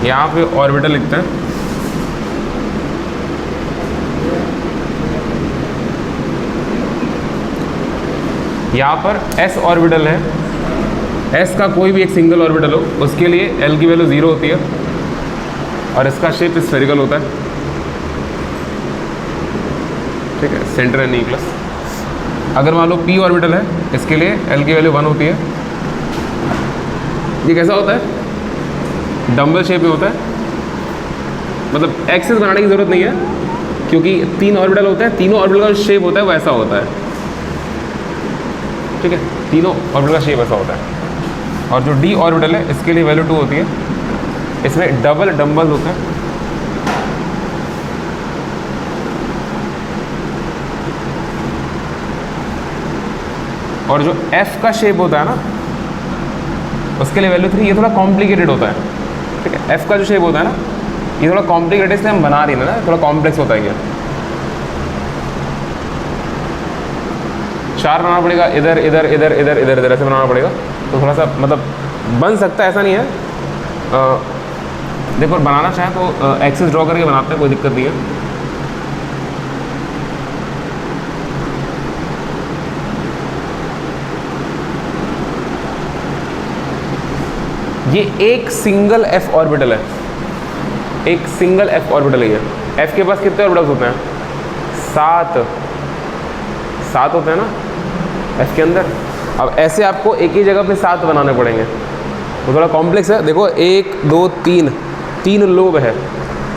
यहाँ पे ऑर्बिटल लिखते हैं, यहाँ पर s ऑर्बिटल है, s का कोई भी एक सिंगल ऑर्बिटल हो उसके लिए l की वैल्यू 0 होती है और इसका शेप स्फेरिकल होता है, ठीक है, सेंटर है न्यूक्लियस। अगर मान लो p ऑर्बिटल है, इसके लिए l की वैल्यू 1 होती है। ये कैसा होता है? डम्बल शेप में होता है, मतलब एक्सिस बनाने की ज़रूरत नहीं है क्योंकि 3 ऑर्बिटल होते हैं, तीनों ऑर्बिटल का शेप होता है वो ऐसा होता है, ठीक है, तीनों ऑर्बिटल का शेप ऐसा होता है। और जो d ऑर्बिटल है इसके लिए वैल्यू 2 होती है, इसमें डबल डम्बल होते हैं। और जो f का शेप होता है ना उसके लिए वैल्यू 3, ये थोड़ा कॉम्प्लिकेटेड होता है, ठीक है। f का जो शेप होता है ना ये थोड़ा कॉम्प्लिकेटेड, इसलिए हम बना रहे हैं ना, थोड़ा कॉम्प्लेक्स होता है ये। 4 बनाना पड़ेगा, इधर इधर इधर इधर इधर इधर ऐसे बनाना पड़ेगा, तो थोड़ा सा मतलब बन सकता है, ऐसा नहीं है। देखो बनाना चाहें तो एक्सिस ड्रॉ करके बनाते हैं, कोई दिक्कत नहीं है। ये एक सिंगल f ऑर्बिटल है, एक सिंगल f ऑर्बिटल है ये। f के पास कितने ऑर्बिटल्स होते हैं? 7 होते हैं ना f के अंदर। अब ऐसे आपको एक ही जगह पे 7 बनाने पड़ेंगे, वो थोड़ा कॉम्प्लेक्स है। देखो 1 2 3 लोब है।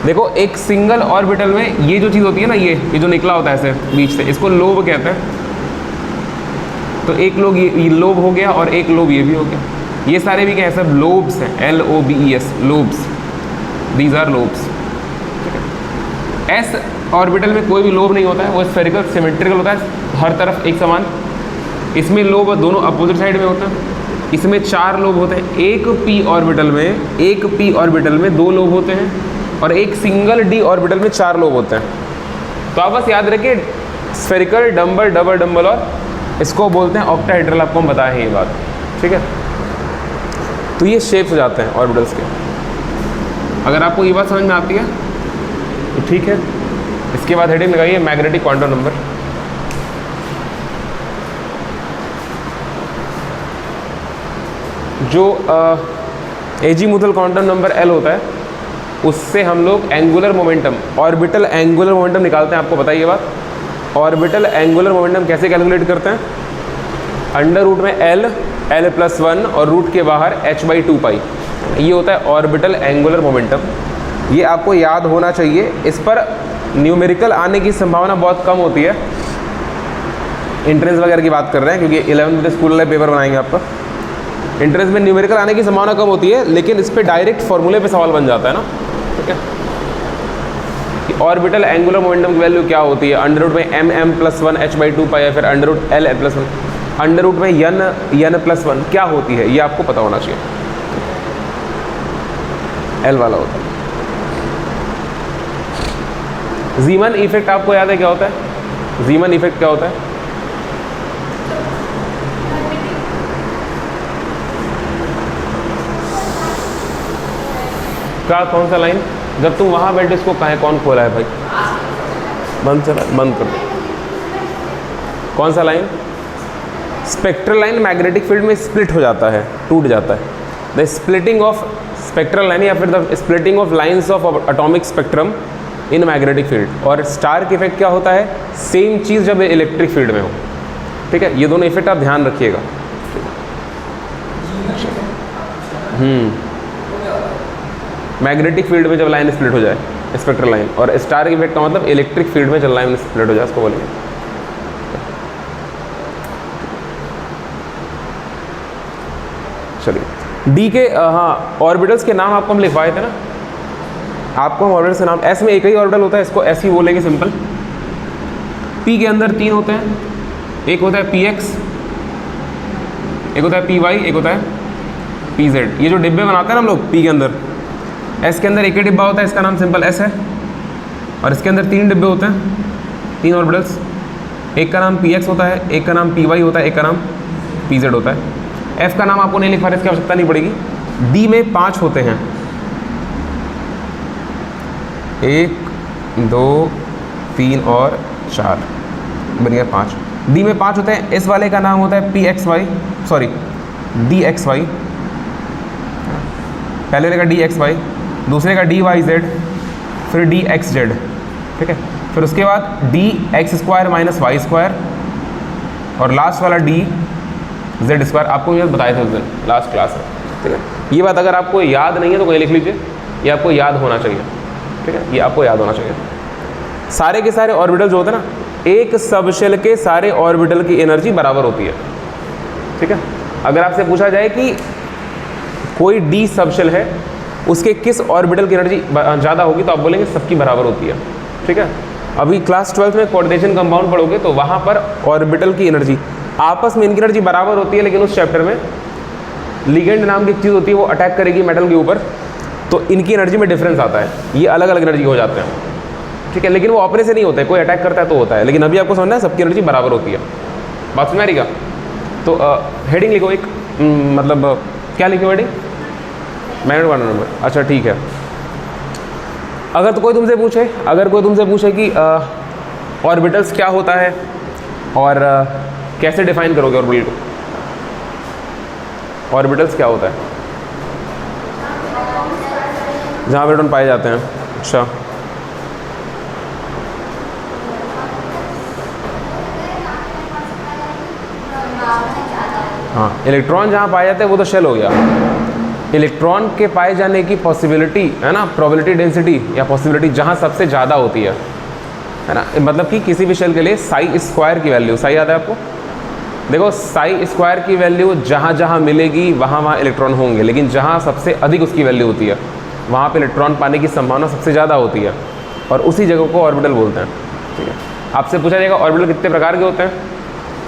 देखो एक सिंगल ऑर्बिटल में ये जो चीज़ होती है ना, ये जो निकला होता है ऐसे बीच से, इसको लोब कहते हैं। तो एक लोब ये लोब हो गया और एक लोब ये भी हो गया। ये सारे भी क्या है? सब लोब्स हैं, LOBES, lobes, these are lobes. S orbital में कोई भी लोब नहीं होता है, वो स्फेरिकल सिमेट्रिकल होता है, हर तरफ एक समान। इसमें लोब दोनों अपोजिट साइड में होता है। इसमें 4 लोब होते हैं। एक p ऑर्बिटल में 2 लोब होते हैं और एक सिंगल d ऑर्बिटल में 4 लोब होते हैं। तो आप बस याद रखिए स्फेरिकल, डम्बल, डबल डम्बल और इसको बोलते हैं ऑक्टाहेड्रल, आपको हम बताए हैं ये बात, ठीक है। तो ये शेप्स हो जाते हैं ऑर्बिटल्स के। अगर आपको ये बात समझ में आती है तो ठीक है। इसके बाद हेडिंग लगाइए मैग्नेटिक क्वांटम नंबर। जो एजीमुथल क्वांटम नंबर L होता है उससे हम लोग angular momentum, orbital angular momentum निकालते हैं। आपको बताइए ये बात, ऑर्बिटल एंगुलर मोमेंटम कैसे कैलकुलेट करते हैं? अंडर रूट में L+1 और रूट के बाहर h/2 पाई, ये होता है ऑर्बिटल एंगुलर मोमेंटम। ये आपको याद होना चाहिए। इस पर न्यूमेरिकल आने की संभावना बहुत कम होती है। इंट्रेंस वगैरह की बात कर रहे हैं क्योंकि 11th में स्कूल वाले पेपर बनाएंगे आपका। इंट्रेंस में न्यूमेरिकल आने की संभावना कम होती है, लेकिन इस पर डायरेक्ट फॉर्मूले पे सवाल बन जाता है ना, ठीक है। कि ऑर्बिटल एंगुलर मोमेंटम की वैल्यू क्या होती है? अंडर रूट में m+1 h/2 पाई, या फिर under root L+1, under root में n+1 क्या होती है, ये आपको पता होना चाहिए। L वाला होता है। जीमन इफेक्ट आपको याद है क्या होता है? जीमन इफेक्ट क्या होता है? क्या, कौन सा लाइन? जब तुम वहां बैठे इसको कहाँ, कौन खोला है भाई? बंद कर दो। कौन सा line? Spectral line magnetic field में स्प्लिट हो जाता है, टूट जाता है। The splitting of spectral line या फिर the splitting of lines of atomic spectrum in magnetic field. और स्टार्क इफेक्ट क्या होता है? सेम चीज़ जब इलेक्ट्रिक फील्ड में हो, ठीक है। ये दोनों इफेक्ट आप ध्यान रखिएगा। मैग्नेटिक फील्ड में जब लाइन स्प्लिट हो जाए, स्पेक्ट्रल लाइन, और स्टार इफेक्ट का मतलब इलेक्ट्रिक फील्ड में जब लाइन स्प्लिट हो जाए, उसको बोलेंगे। चलिए डी के हाँ ऑर्बिटल्स के नाम आपको हम लिखवाए थे ना, आपको हम ऑर्बिटल्स के नाम, एस में एक ही ऑर्बिटल होता है, इसको एस ही बोलेंगे सिंपल। पी के अंदर 3 होते हैं, एक होता है px, एक होता है py, एक होता है pz। ये जो डिब्बे बनाते हैं ना हम लोग पी के अंदर, एस के अंदर एक ही डिब्बा होता है, इसका नाम सिंपल एस है। और इसके अंदर 3 डिब्बे होते हैं, 3 ऑर्बिटल्स, एक का नाम px होता है, एक का नाम py होता है, एक का नाम pz होता है। f का नाम आपको नहीं लिखवा रहे, इसकी आवश्यकता नहीं पड़ेगी। d में 5 होते हैं, 1 2 3 और 4 बन गया 5। डी में 5 होते हैं। इस वाले का नाम होता है P X Y, sorry D X Y, पहले वाले का डी एक्स वाई, दूसरे का डी वाई जेड, फिर डी एक्स जेड, ठीक है। फिर उसके बाद D X square minus Y square, और लास्ट वाला डी जेड स्क्वायर। आपको ये बताए थे उस दिन लास्ट क्लास में, ठीक है। ये बात अगर आपको याद नहीं है तो कोई लिख लीजिए, ये आपको याद होना चाहिए, ठीक है, ये आपको याद होना चाहिए। सारे के सारे ऑर्बिटल जो होते हैं ना, एक सबशेल के सारे ऑर्बिटल की एनर्जी बराबर होती है, ठीक है। अगर आपसे पूछा जाए कि कोई डी सबशेल है, उसके किस ऑर्बिटल की एनर्जी ज़्यादा होगी, तो आप बोलेंगे सबकी बराबर होती है, ठीक है। अभी क्लास 12th में कोऑर्डिनेशन कंपाउंड पढ़ोगे तो वहाँ पर ऑर्बिटल की एनर्जी, आपस में इनकी एनर्जी बराबर होती है, लेकिन उस चैप्टर में लिगेंड नाम की एक चीज़ होती है, वो अटैक करेगी मेटल के ऊपर, तो इनकी एनर्जी में डिफरेंस आता है, ये अलग अलग एनर्जी हो जाते हैं, ठीक है। लेकिन वो अपने से नहीं होता है, कोई अटैक करता है तो होता है, लेकिन अभी आपको समझना है सबकी एनर्जी बराबर होती है। बात समझ आ रही का? तो हेडिंग लिखो एक, मतलब क्या लिखो हेडिंग? Magnetic quantum number. अच्छा ठीक है। अगर तो कोई तुमसे पूछे, अगर कोई तुमसे पूछे कि ऑर्बिटल्स क्या होता है और कैसे डिफाइन करोगे ऑर्बिटल को, ऑर्बिटल्स क्या होता है? जहाँ इलेक्ट्रॉन पाए जाते हैं। अच्छा, हाँ, इलेक्ट्रॉन जहाँ पाए जाते हैं वो तो शेल हो गया। इलेक्ट्रॉन के पाए जाने की पॉसिबिलिटी है ना, प्रोबेबिलिटी डेंसिटी या पॉसिबिलिटी जहाँ सबसे ज़्यादा होती है ना, मतलब कि किसी भी शेल के लिए साई स्क्वायर की वैल्यू, साई याद है आपको? देखो साई स्क्वायर की वैल्यू जहाँ जहाँ मिलेगी वहाँ वहाँ इलेक्ट्रॉन होंगे, लेकिन जहाँ सबसे अधिक उसकी वैल्यू होती है वहाँ पे इलेक्ट्रॉन पाने की संभावना सबसे ज़्यादा होती है, और उसी जगह को ऑर्बिटल बोलते हैं, ठीक है। आपसे पूछा जाएगा ऑर्बिटल कितने प्रकार के होते हैं,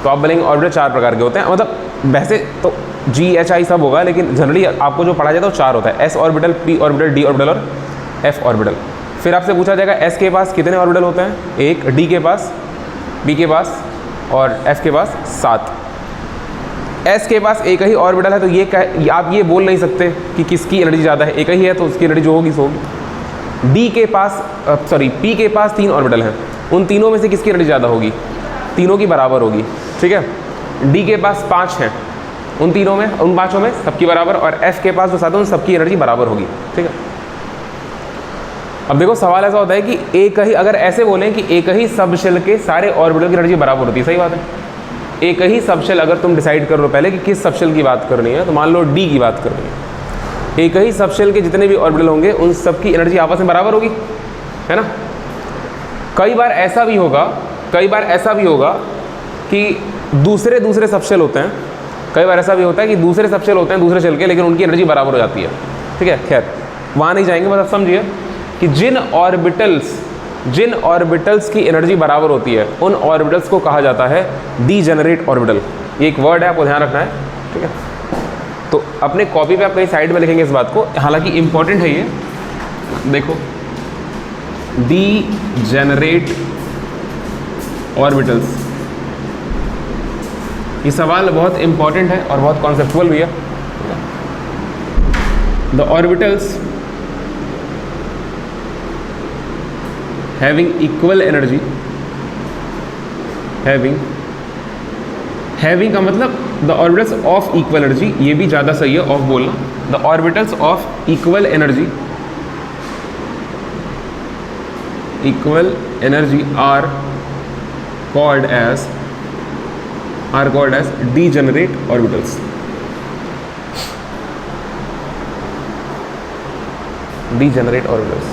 तो आप बोलेंगे ऑर्बिटल 4 प्रकार के होते हैं। मतलब वैसे तो जी एच आई सब होगा, लेकिन जनरली आपको जो पढ़ा जाता है वो 4 होता है, S orbital, P orbital, D orbital और एफ ऑर्बिटल। फिर आपसे पूछा जाएगा एस के पास कितने ऑर्बिटल होते हैं, 1, डी के पास, बी के पास और एफ के पास 7। एस के पास एक ही ऑर्बिटल है, तो ये आप ये बोल नहीं सकते कि किसकी एनर्जी ज़्यादा है, एक ही है तो उसकी एनर्जी जो होगी सो होगी। डी के पास सॉरी पी के पास 3 ऑर्बिटल हैं, उन तीनों में से किसकी एनर्जी ज़्यादा होगी? तीनों की बराबर होगी, ठीक है। डी के पास 5 हैं, उन तीनों में, उन 5 में सबकी बराबर, और एफ के पास जो 7 है उन सबकी एनर्जी बराबर होगी, ठीक है। अब देखो सवाल ऐसा होता है कि एक ही, अगर ऐसे बोलें कि एक ही सबशेल के सारे ऑर्बिटल की एनर्जी बराबर होती है, सही बात है। एक ही सबशेल अगर तुम डिसाइड कर लो पहले कि किस सबशेल की बात करनी है, तो मान लो डी की बात करनी है, एक ही सबशेल के जितने भी ऑर्बिटल होंगे उन सबकी एनर्जी आपस में बराबर होगी, है ना। कई बार ऐसा भी होगा, कई बार ऐसा भी होगा कि दूसरे सबशेल होते हैं, कई बार ऐसा भी होता है कि दूसरे सबशेल होते हैं दूसरे शेल के, लेकिन उनकी एनर्जी बराबर हो जाती है, ठीक है। खैर वहाँ नहीं जाएंगे, बस आप समझिए कि जिन ऑर्बिटल्स की एनर्जी बराबर होती है उन ऑर्बिटल्स को कहा जाता है डीजेनरेट ऑर्बिटल। ये एक वर्ड है, आपको ध्यान रखना है, ठीक है। तो अपने कॉपी पे आप कहीं साइड में लिखेंगे इस बात को, हालांकि इंपॉर्टेंट है ये, देखो डीजेनरेट ऑर्बिटल्स, ये सवाल बहुत इंपॉर्टेंट है और बहुत कॉन्सेप्चुअल भी है। The orbitals having equal energy, having का मतलब the orbitals of equal energy, ये भी ज़्यादा सही है ऑफ बोलना, the orbitals of equal energy are called as degenerate orbitals। degenerate orbitals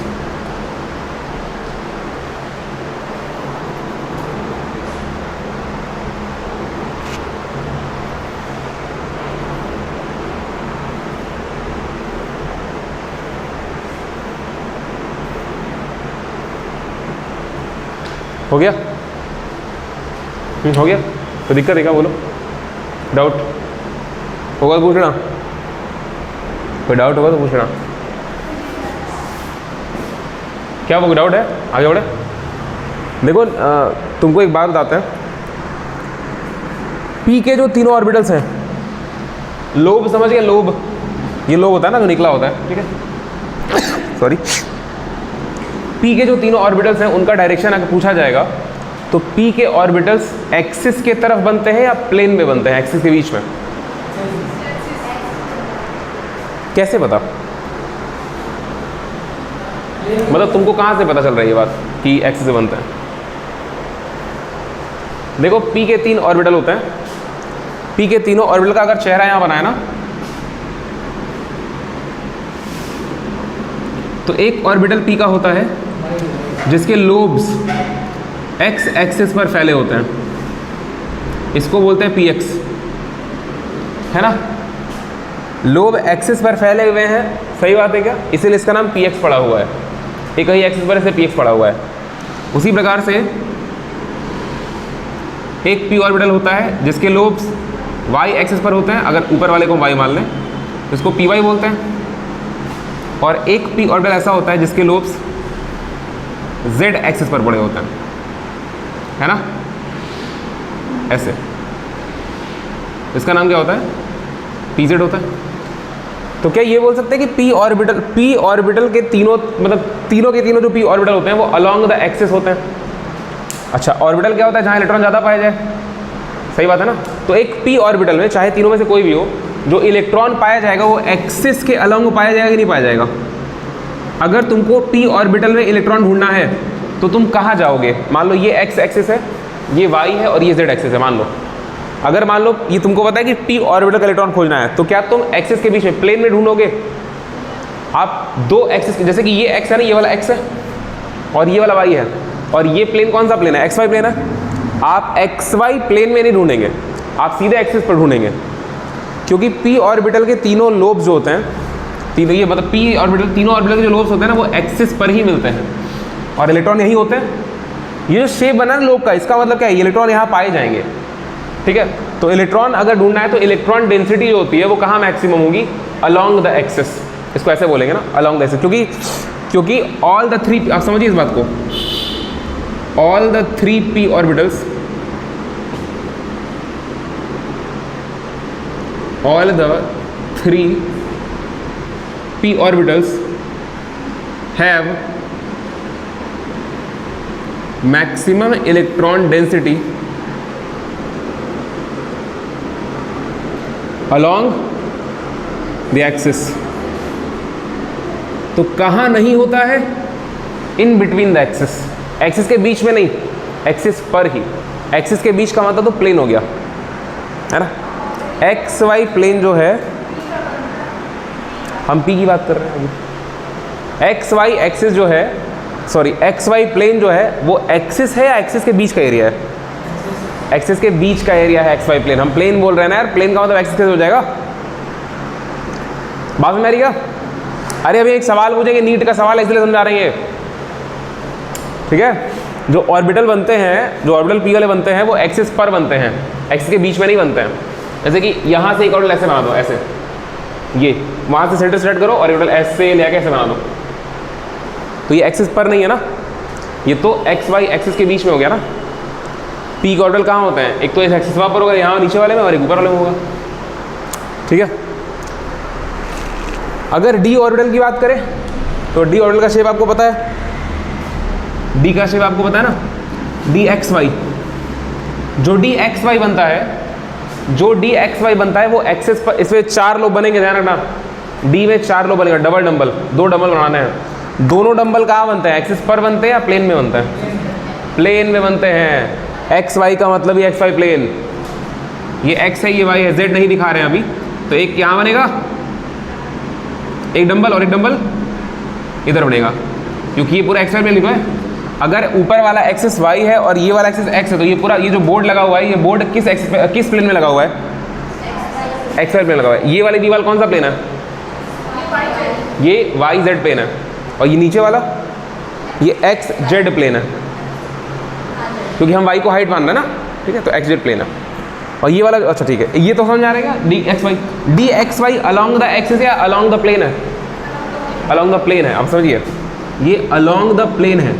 हो गया? हो गया? तो दिक्कत है क्या, बोलो? डाउट होगा तो पूछना, कोई डाउट होगा तो पूछना। क्या वो डाउट है? आगे बढ़े। देखो तुमको एक बात बताते हैं, पी के जो तीनों ऑर्बिटल्स हैं, लोब समझ गए? लोब, ये लोब होता है ना जो निकला होता है, ठीक है, सॉरी। p के जो तीनों ऑर्बिटल्स हैं उनका डायरेक्शन अगर पूछा जाएगा तो p के ऑर्बिटल्स एक्सिस के तरफ बनते हैं या प्लेन में बनते हैं, एक्सिस के बीच में? कैसे पता? मतलब तुमको कहाँ से पता चल रहा है ये बात कि एक्सिस से बनता है? देखो p के 3 ऑर्बिटल होते हैं, p के तीनों ऑर्बिटल का अगर चेहरा यहाँ बनाए ना, तो एक ऑर्बिटल p का होता है जिसके लोब्स x एक्सिस पर फैले होते हैं, इसको बोलते हैं px, है ना? लोब एक्सिस पर फैले हुए हैं, सही बात है क्या? इसीलिए इसका नाम px पड़ा हुआ है, एक ही एक्सिस पर इसे px पड़ा हुआ है। उसी प्रकार से एक p ऑर्बिटल होता है जिसके लोब्स y एक्सिस पर होते हैं, अगर ऊपर वाले को y मान लें तो इसको py बोलते हैं, और एक p ऑर्बिटल ऐसा होता है जिसके लोब्स z एक्सिस पर पड़े होते हैं, है ना? ऐसे, इसका नाम क्या होता है? pz होता है। तो क्या ये बोल सकते हैं कि p ऑर्बिटल के तीनों, मतलब तीनों के तीनों जो p ऑर्बिटल होते हैं वो अलोंग द एक्सिस होते हैं? अच्छा, ऑर्बिटल क्या होता है? जहाँ इलेक्ट्रॉन ज़्यादा पाया जाए, सही बात है ना? तो एक p ऑर्बिटल में चाहे तीनों में से कोई भी हो, जो इलेक्ट्रॉन पाया जाएगा वो एक्सिस के अलोंग पाया जाएगा कि नहीं पाया जाएगा? अगर तुमको p ऑर्बिटल में इलेक्ट्रॉन ढूंढना है तो तुम कहाँ जाओगे? मान लो ये x एक्सिस है, ये y है और ये z एक्सिस है, मान लो। अगर मान लो ये तुमको पता है कि p ऑर्बिटल का इलेक्ट्रॉन खोजना है, तो क्या तुम एक्सिस के बीच में प्लेन में ढूंढोगे? आप दो एक्सिस, जैसे कि ये x है ना, ये वाला x है और ये वाला y है, और ये प्लेन कौन सा प्लेन है? xy प्लेन है। आप xy प्लेन में नहीं ढूंढेंगे, आप सीधे एक्सिस पर ढूंढेंगे, क्योंकि p ऑर्बिटल के तीनों लोब्स जो होते हैं, तीनों, ये मतलब p ऑर्बिटल, तीनों ऑर्बिटल के जो लोब्स होते हैं ना वो एक्सिस पर ही मिलते हैं और इलेक्ट्रॉन यही होते हैं। ये जो शेप बना है लोब का, इसका मतलब क्या है? इलेक्ट्रॉन यहाँ पाए जाएंगे, ठीक है? तो इलेक्ट्रॉन अगर ढूंढना है तो इलेक्ट्रॉन डेंसिटी जो होती है वो कहाँ मैक्सिमम होगी? Along the axis. इसको ऐसे बोलेंगे ना, अलोंग द एक्सिस, क्योंकि ऑल द थ्री, आप समझिए इस बात को, all the three p orbitals, all the three p orbitals have maximum electron density along the axis। तो कहाँ नहीं होता है? In between the axis, axis के बीच में नहीं, एक्सिस पर ही। एक्सिस के बीच का मतलब तो प्लेन हो गया, है ना? एक्स वाई प्लेन जो है, हम p की बात कर रहे हैं अभी। एक्स वाई एक्सिस जो है, सॉरी, एक्स वाई प्लेन जो है वो एक्सिस है या एक्सिस के बीच का एरिया है? एक्सिस के बीच का एरिया है एक्स वाई प्लेन। हम प्लेन बोल रहे हैं ना यार, प्लेन का मतलब एक्सिस कैसे हो जाएगा? बात में आ रही क्या? अरे अभी एक सवाल पूछेंगे, नीट का सवाल है इसलिए समझा रहे हैं, ठीक है? जो ऑर्बिटल बनते हैं, जो ऑर्बिटल p वाले बनते हैं वो एक्सिस पर बनते हैं, एक्सिस के बीच में नहीं बनते हैं। जैसे कि यहाँ से एक ऑर्बिटल ऐसे बना दो, ऐसे, ये वहाँ से सेंटर सेलेक्ट करो और ऑर्बिटल ऐसे ले आके ऐसे बना दो, तो ये एक्सिस पर नहीं है ना, ये तो एक्स वाई एक्सिस के बीच में हो गया ना। p का ऑर्बिटल कहाँ होते हैं? एक तो इस एक्सिस वहाँ पर होगा, यहाँ नीचे वाले में, और एक ऊपर वाले में होगा, ठीक है? अगर d ऑर्बिटल की बात करें तो d ऑर्बिटल का शेप आपको पता है, d का शेप आपको पता है ना, dxy। जो dxy बनता है, जो dxy बनता है वो एक्सिस पर, इसमें 4 लोब बनेंगे, ध्यान रखना, d में 4 लोब बनेगा, डबल डंबल, 2 डंबल बनाने हैं। दोनों डंबल कहाँ बनते हैं? एक्सिस पर बनते हैं या प्लेन में बनते हैं? प्लेन में बनते हैं। एक्स वाई का मतलब ये एक्स वाई प्लेन, ये x है, ये y है, z नहीं दिखा रहे हैं अभी, तो एक यहाँ बनेगा, एक डंबल और एक डंबल इधर बनेगा, क्योंकि ये पूरा एक्स वाई प्लेन लिखा है। अगर ऊपर वाला एक्सिस y है और ये वाला एक्सिस x है, तो ये पूरा, ये जो बोर्ड लगा हुआ है, ये बोर्ड किस एक्सिस पे, किस प्लेन में लगा हुआ है? एक्स वाई प्लेन लगा हुआ है। ये वाली दीवार कौन सा प्लेन है? ये वाई जेड प्लेन है, और ये नीचे वाला ये एक्स जेड प्लेन है, क्योंकि हम y को हाइट मान रहे हैं ना, ठीक है? तो एक्स जेड प्लेन है। और ये वाला, अच्छा ठीक है, ये तो समझ आ रहेगा, D X Y along the axis या अलॉन्ग द प्लेन है? अलॉन्ग द प्लेन है, आप समझिए, ये अलॉन्ग द प्लेन है,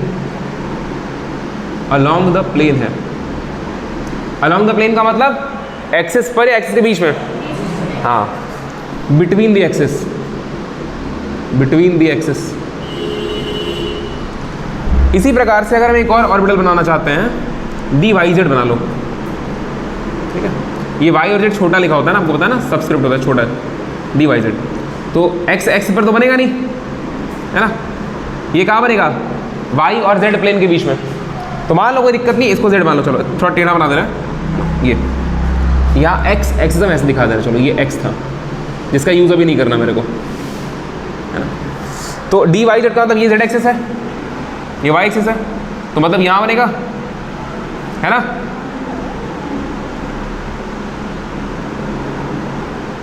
अलॉन्ग द प्लेन है। अलॉन्ग द प्लेन का मतलब एक्सिस पर या एक्सिस के बीच में? हाँ, between the axis, between the axis. इसी प्रकार से अगर हम एक और ऑर्बिटल बनाना चाहते हैं, डी वाई जेड बना लो, ठीक है। ये वाई और जेड छोटा लिखा होता है ना, आपको पता है ना, सबस्क्रिप्ट होता है छोटा है, डी वाई जेड। तो एक्स एक्स पर तो बनेगा नहीं, है ना, ये कहाँ बनेगा, वाई और जेड प्लेन के बीच में। तो मान लो कोई दिक्कत नहीं, इसको जेड मान लो, चलो थोड़ा टेढ़ा बना दे रहा है, ये यहाँ एक्स एक्स एकदम ऐसे दिखा दे रहा है, चलो ये एक्स था जिसका यूज़ अभी नहीं करना मेरे को, है ना। तो डी वाई जेड का मतलब ये जेड एक्सिस है, ये वाई एक्सिस है, तो मतलब यहाँ बनेगा, है ना,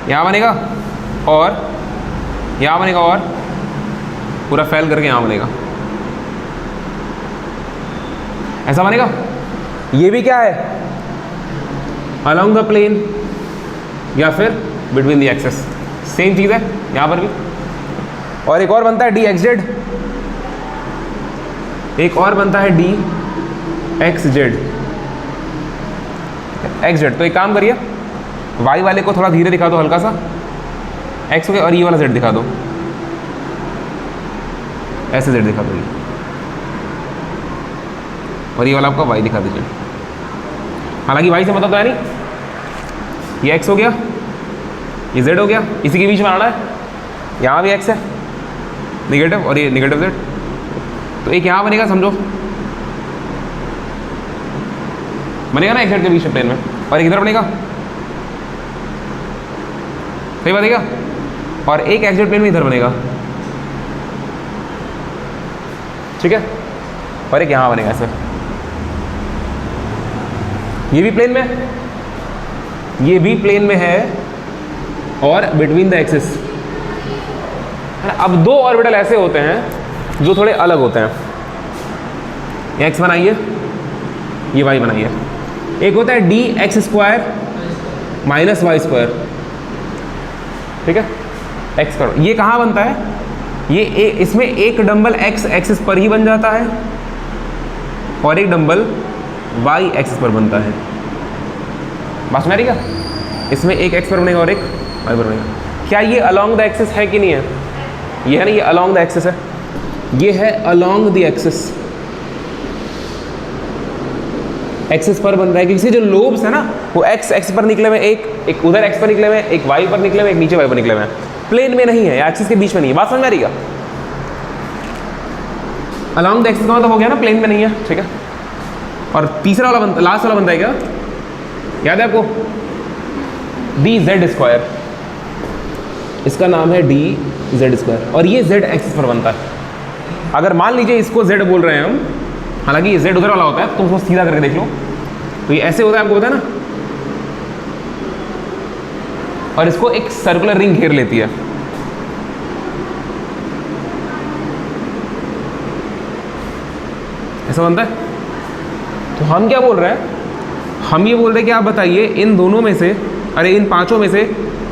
यहाँ बनेगा और यहाँ बनेगा और पूरा फैल करके यहाँ बनेगा, ऐसा बनेगा। ये भी क्या है, अलोंग द प्लेन या फिर बिटवीन द एक्सेस, सेम चीज़ है यहाँ पर भी। और एक और बनता है डी एक्स जेड, एक और बनता है D X Z, x Z. तो एक काम करिए, वाई वाले को थोड़ा धीरे दिखा दो, हल्का सा एक्स हो गया, और ये वाला जेड दिखा दो, ऐसे जेड दिखा दो ये, और ये वाला आपका वाई दिखा दीजिए। हालांकि वाई से मतलब तो है नहीं, ये एक्स हो गया, ये जेड हो गया, इसी के बीच में आना है, यहाँ भी एक्स है निगेटिव और ये निगेटिव जेड, तो एक यहाँ बनेगा, समझो बनेगा ना एक्स जेड के बीच में प्लेन में, और एक इधर बनेगा, सही बात है क्या, और एक एक्स जेड प्लेन में इधर बनेगा, ठीक है, और एक यहाँ बनेगा ऐसे, ये भी प्लेन में, ये भी प्लेन में है और बिटवीन द एक्सिस। अब दो ऑर्बिटल ऐसे होते हैं जो थोड़े अलग होते हैं, ये एक्स बनाइए, ये वाई बनाइए। एक होता है D X square minus Y square, ठीक है, एक्स करो, ये कहाँ बनता है, ये इसमें एक डंबल एक्स एक्सिस पर ही बन जाता है और एक डंबल वाई एक्सिस पर बनता है, बात समझ आ रही क्या, इसमें एक एक्स पर बनेगा और एक वाई पर बनेगा। क्या ये अलोंग द एक्सिस है कि नहीं है, ये है ना, ये अलोंग द एक्सिस है, ये है अलोंग द एक्सिस, एक्सिस पर बन रहा है, क्योंकि जो लोब्स है ना वो एक्स एक्स पर निकले हुए, एक उधर एक्स पर निकले हुए, एक वाई पर निकले हुए, एक नीचे वाई पर निकले हुए हैं, प्लेन में नहीं है, एक्सिस के बीच में नहीं है, बात समझ में आ रही है। अलोंग द एक्सिस का मतलब हो गया ना, प्लेन में नहीं है, ठीक है। और तीसरा वाला बनता, लास्ट वाला बनता है क्या, याद है आपको, डी जेड स्क्वायर, इसका नाम है डी जेड स्क्वायर, और ये जेड एक्सिस पर बनता है। अगर मान लीजिए इसको जेड बोल रहे हैं हम, हालांकि ये जेड उधर वाला होता है, तो उसको सीधा करके देख लो, तो ये ऐसे होता है, आपको पता है ना, और इसको एक सर्कुलर रिंग घेर लेती है, ऐसा बनता है। तो हम क्या बोल रहे हैं, हम ये बोल रहे हैं कि आप बताइए इन दोनों में से, अरे इन पांचों में से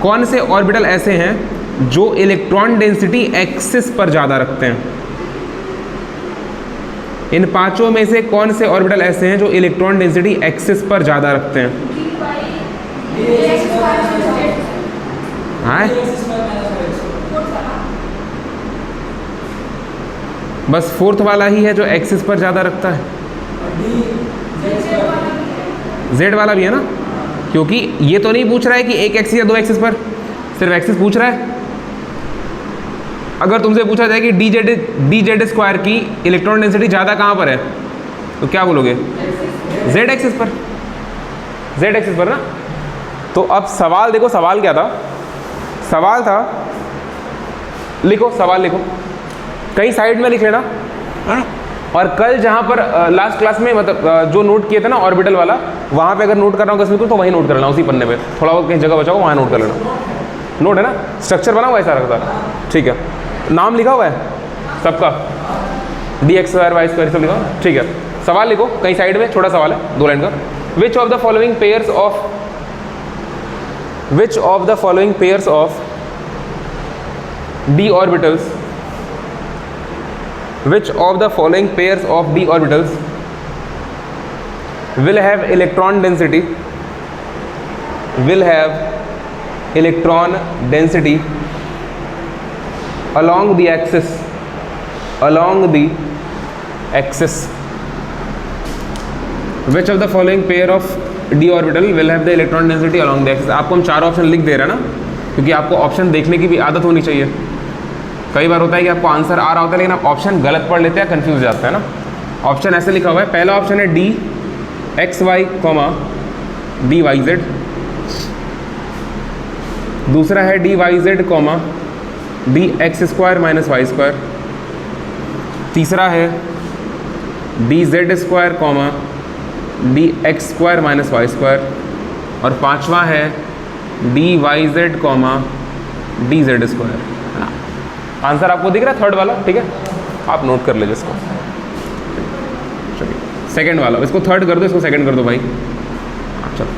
कौन से ऑर्बिटल ऐसे हैं जो इलेक्ट्रॉन डेंसिटी एक्सिस पर ज़्यादा रखते हैं, इन पांचों में से कौन से ऑर्बिटल ऐसे हैं जो इलेक्ट्रॉन डेंसिटी एक्सिस पर ज़्यादा रखते हैं। हाँ, बस फोर्थ वाला ही है जो एक्सिस पर ज़्यादा रखता है, जेड वाला भी है ना, क्योंकि ये तो नहीं पूछ रहा है कि एक एक्सिस या दो एक्सिस पर, सिर्फ एक्सिस पूछ रहा है। अगर तुमसे पूछा जाए कि डी जेड स्क्वायर की इलेक्ट्रॉन डेंसिटी ज़्यादा कहाँ पर है, तो क्या बोलोगे, जेड एक्सिस पर, जेड एक्सिस पर ना। तो अब सवाल देखो, सवाल क्या था, सवाल था, लिखो सवाल लिखो, कहीं साइड में लिख लेना, और कल जहाँ पर लास्ट क्लास में मतलब जो नोट किए थे ना ऑर्बिटल वाला, वहाँ पे अगर नोट कर रहा हूँ कसम को, तो वहीं नोट कर लेना, उसी पन्ने पे थोड़ा बहुत कहीं जगह बचाओ, वहाँ नोट कर लेना, नोट है ना, स्ट्रक्चर बना हुआ है सारा का सारा, ठीक है, नाम लिखा हुआ है सबका, D X square Y square सब लिखा हुआ है, ठीक है। सवाल लिखो कहीं साइड में, छोटा सवाल है 2 लाइन का, which of the following pairs of d orbitals, which of the following pairs of d orbitals will have electron density along the axis. Which of the following pair of D orbital will have the electron density along the axis. आपको हम 4 option लिख दे रहे हैं ना, क्योंकि आपको option देखने की भी आदत होनी चाहिए। कई बार होता है कि आपको आंसर आ रहा होता है लेकिन आप ऑप्शन गलत पढ़ लेते हैं, कंफ्यूज जाता है ना। ऑप्शन ऐसे लिखा हुआ है, पहला ऑप्शन है D X Y comma D Y Z, दूसरा है D Y Z comma D X square minus Y square, तीसरा है D Z square comma D X square minus Y square, और पांचवा है D Y Z comma D Z square, है ना। Answer आपको दिख रहा है थर्ड वाला, ठीक है, आप नोट कर लीजिए इसको। चलिए सेकंड वाला, इसको थर्ड कर दो, इसको सेकंड कर दो भाई। चलो